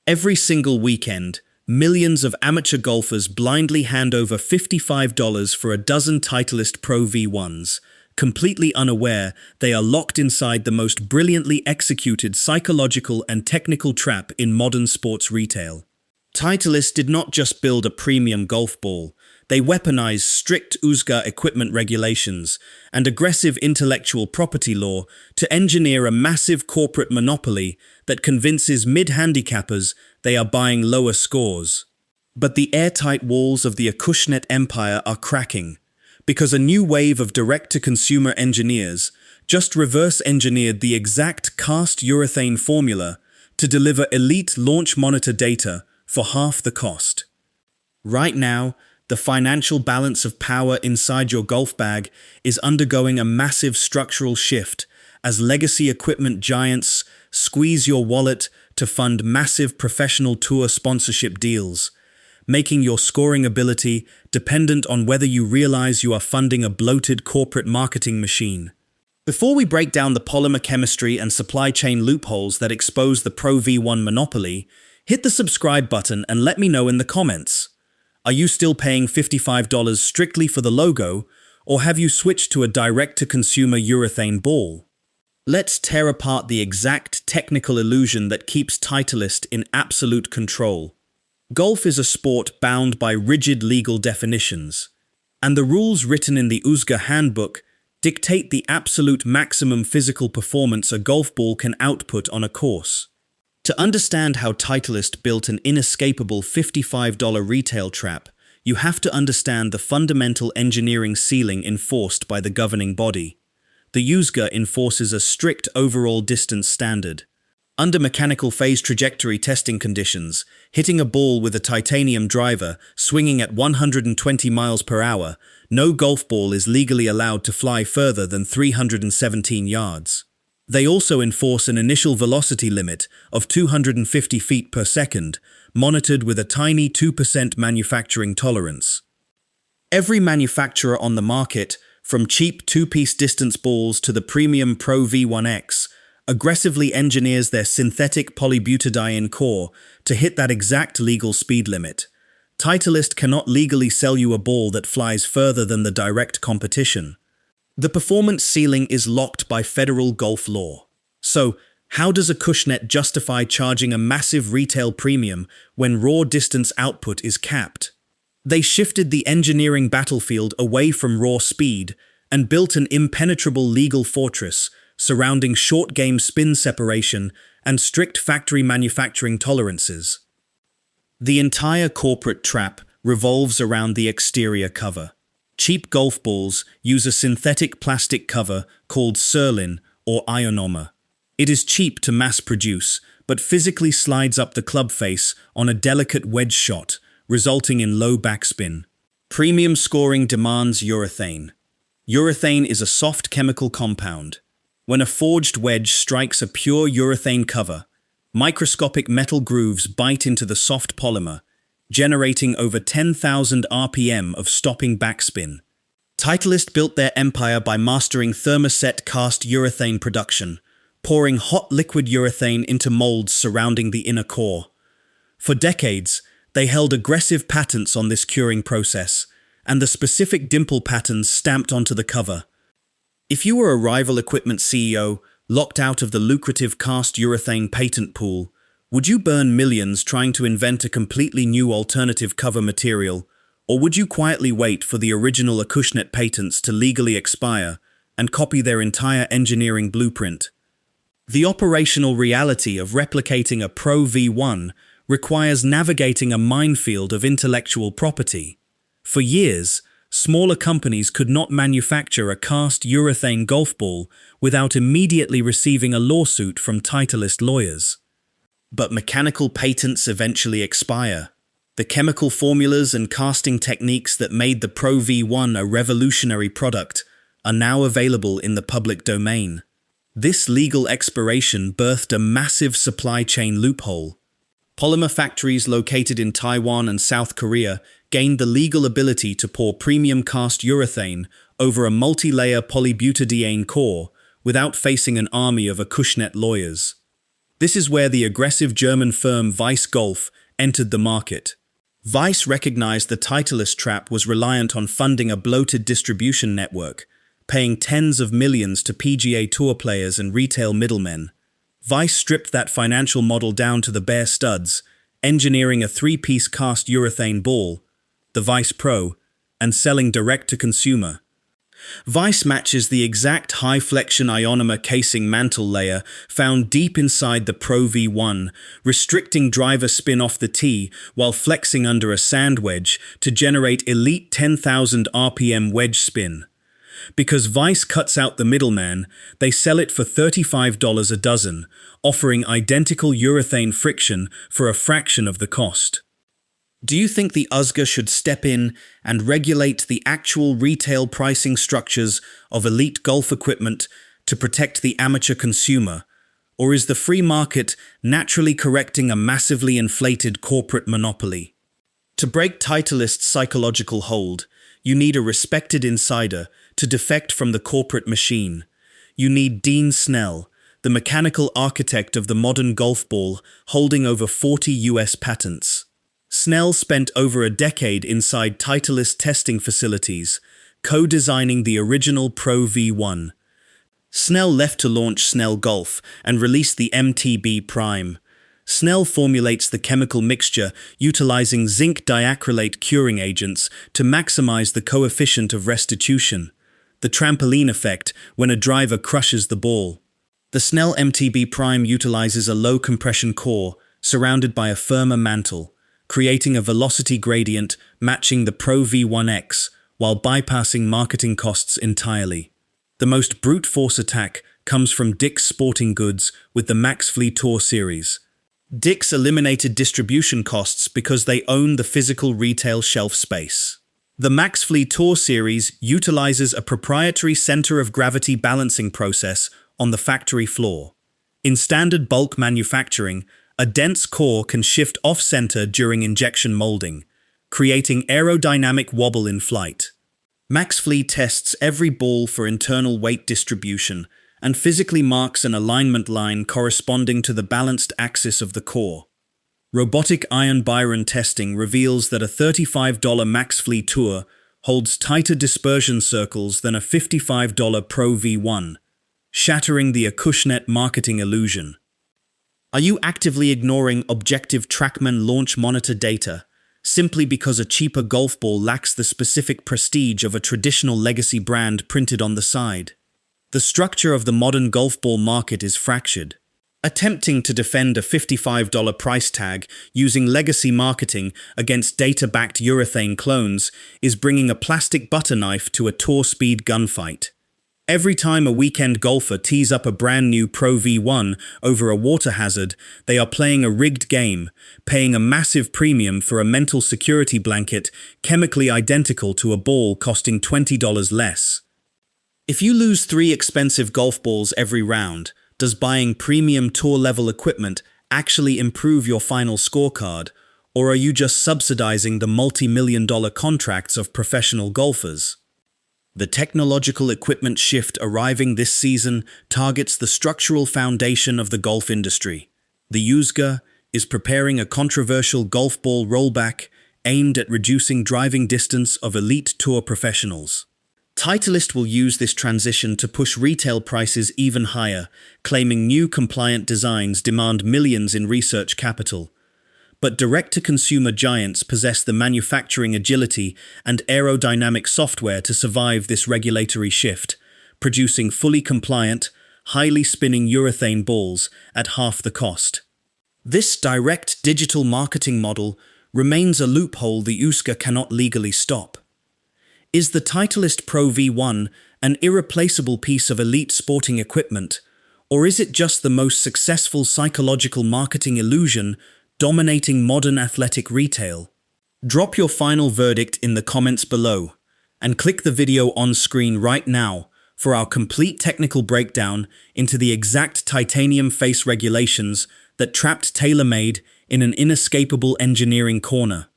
Every single weekend, millions of amateur golfers blindly hand over $55 for a dozen Titleist Pro V1s, completely unaware they are locked inside the most brilliantly executed psychological and technical trap in modern sports retail. Titleist did not just build a premium golf ball, they weaponized strict USGA equipment regulations and aggressive intellectual property law to engineer a massive corporate monopoly that convinces mid-handicappers they are buying lower scores. But the airtight walls of the Acushnet empire are cracking, because a new wave of direct-to-consumer engineers just reverse-engineered the exact cast urethane formula to deliver elite launch monitor data for half the cost. Right now, the financial balance of power inside your golf bag is undergoing a massive structural shift as legacy equipment giants squeeze your wallet to fund massive professional tour sponsorship deals, making your scoring ability dependent on whether you realize you are funding a bloated corporate marketing machine. Before we break down the polymer chemistry and supply chain loopholes that expose the Pro V1 monopoly, hit the subscribe button and let me know in the comments. Are you still paying $55 strictly for the logo, or have you switched to a direct-to-consumer urethane ball? Let's tear apart the exact technical illusion that keeps Titleist in absolute control. Golf is a sport bound by rigid legal definitions, and the rules written in the USGA handbook dictate the absolute maximum physical performance a golf ball can output on a course. To understand how Titleist built an inescapable $55 retail trap, you have to understand the fundamental engineering ceiling enforced by the governing body. The USGA enforces a strict overall distance standard. Under mechanical phase trajectory testing conditions, hitting a ball with a titanium driver swinging at 120 miles per hour, no golf ball is legally allowed to fly further than 317 yards. They also enforce an initial velocity limit of 250 feet per second, monitored with a tiny 2% manufacturing tolerance. Every manufacturer on the market, from cheap two-piece distance balls to the premium Pro V1X, aggressively engineers their synthetic polybutadiene core to hit that exact legal speed limit. Titleist cannot legally sell you a ball that flies further than the direct competition. The performance ceiling is locked by federal golf law. So, how does Acushnet justify charging a massive retail premium when raw distance output is capped? They shifted the engineering battlefield away from raw speed and built an impenetrable legal fortress surrounding short-game spin separation and strict factory manufacturing tolerances. The entire corporate trap revolves around the exterior cover. Cheap golf balls use a synthetic plastic cover called Surlyn or ionomer. It is cheap to mass produce, but physically slides up the club face on a delicate wedge shot, resulting in low backspin. Premium scoring demands urethane. Urethane is a soft chemical compound. When a forged wedge strikes a pure urethane cover, microscopic metal grooves bite into the soft polymer, generating over 10,000 RPM of stopping backspin. Titleist built their empire by mastering thermoset cast urethane production, pouring hot liquid urethane into molds surrounding the inner core. For decades, they held aggressive patents on this curing process, and the specific dimple patterns stamped onto the cover. If you were a rival equipment CEO locked out of the lucrative cast urethane patent pool, would you burn millions trying to invent a completely new alternative cover material, or would you quietly wait for the original Acushnet patents to legally expire and copy their entire engineering blueprint? The operational reality of replicating a Pro V1 requires navigating a minefield of intellectual property. For years, smaller companies could not manufacture a cast urethane golf ball without immediately receiving a lawsuit from Titleist lawyers. But mechanical patents eventually expire. The chemical formulas and casting techniques that made the Pro V1 a revolutionary product are now available in the public domain. This legal expiration birthed a massive supply chain loophole. Polymer factories located in Taiwan and South Korea gained the legal ability to pour premium cast urethane over a multi-layer polybutadiene core without facing an army of Acushnet lawyers. This is where the aggressive German firm Weiss Golf entered the market. Weiss recognized the Titleist trap was reliant on funding a bloated distribution network, paying tens of millions to PGA Tour players and retail middlemen. Weiss stripped that financial model down to the bare studs, engineering a three-piece cast urethane ball, the Weiss Pro, and selling direct to consumer. Weiss matches the exact high-flexion ionomer casing mantle layer found deep inside the Pro V1, restricting driver spin off the tee while flexing under a sand wedge to generate elite 10,000 RPM wedge spin. Because Weiss cuts out the middleman, they sell it for $35 a dozen, offering identical urethane friction for a fraction of the cost. Do you think the USGA should step in and regulate the actual retail pricing structures of elite golf equipment to protect the amateur consumer? Or is the free market naturally correcting a massively inflated corporate monopoly? To break Titleist's psychological hold, you need a respected insider to defect from the corporate machine. You need Dean Snell, the mechanical architect of the modern golf ball, holding over 40 US patents. Snell spent over a decade inside Titleist testing facilities, co-designing the original Pro V1. Snell left to launch Snell Golf and release the MTB Prime. Snell formulates the chemical mixture utilizing zinc diacrylate curing agents to maximize the coefficient of restitution, the trampoline effect when a driver crushes the ball. The Snell MTB Prime utilizes a low compression core surrounded by a firmer mantle, creating a velocity gradient matching the Pro V1X while bypassing marketing costs entirely. The most brute force attack comes from Dick's Sporting Goods with the MaxFli Tour series. Dick's eliminated distribution costs because they own the physical retail shelf space. The MaxFli Tour series utilizes a proprietary center of gravity balancing process on the factory floor. In standard bulk manufacturing, a dense core can shift off-center during injection molding, creating aerodynamic wobble in flight. MaxFli tests every ball for internal weight distribution and physically marks an alignment line corresponding to the balanced axis of the core. Robotic iron Byron testing reveals that a $35 MaxFli Tour holds tighter dispersion circles than a $55 Pro V1, shattering the Acushnet marketing illusion. Are you actively ignoring objective TrackMan launch monitor data simply because a cheaper golf ball lacks the specific prestige of a traditional legacy brand printed on the side? The structure of the modern golf ball market is fractured. Attempting to defend a $55 price tag using legacy marketing against data-backed urethane clones is bringing a plastic butter knife to a tour speed gunfight. Every time a weekend golfer tees up a brand new Pro V1 over a water hazard, they are playing a rigged game, paying a massive premium for a mental security blanket chemically identical to a ball costing $20 less. If you lose 3 expensive golf balls every round, does buying premium tour-level equipment actually improve your final scorecard, or are you just subsidizing the multi-million-dollar contracts of professional golfers? The technological equipment shift arriving this season targets the structural foundation of the golf industry. The USGA is preparing a controversial golf ball rollback aimed at reducing driving distance of elite tour professionals. Titleist will use this transition to push retail prices even higher, claiming new compliant designs demand millions in research capital. But direct-to-consumer giants possess the manufacturing agility and aerodynamic software to survive this regulatory shift, producing fully compliant, highly spinning urethane balls at half the cost. This direct digital marketing model remains a loophole the USGA cannot legally stop. Is the Titleist Pro V1 an irreplaceable piece of elite sporting equipment, or is it just the most successful psychological marketing illusion dominating modern athletic retail? Drop your final verdict in the comments below, and click the video on screen right now for our complete technical breakdown into the exact titanium face regulations that trapped TaylorMade in an inescapable engineering corner.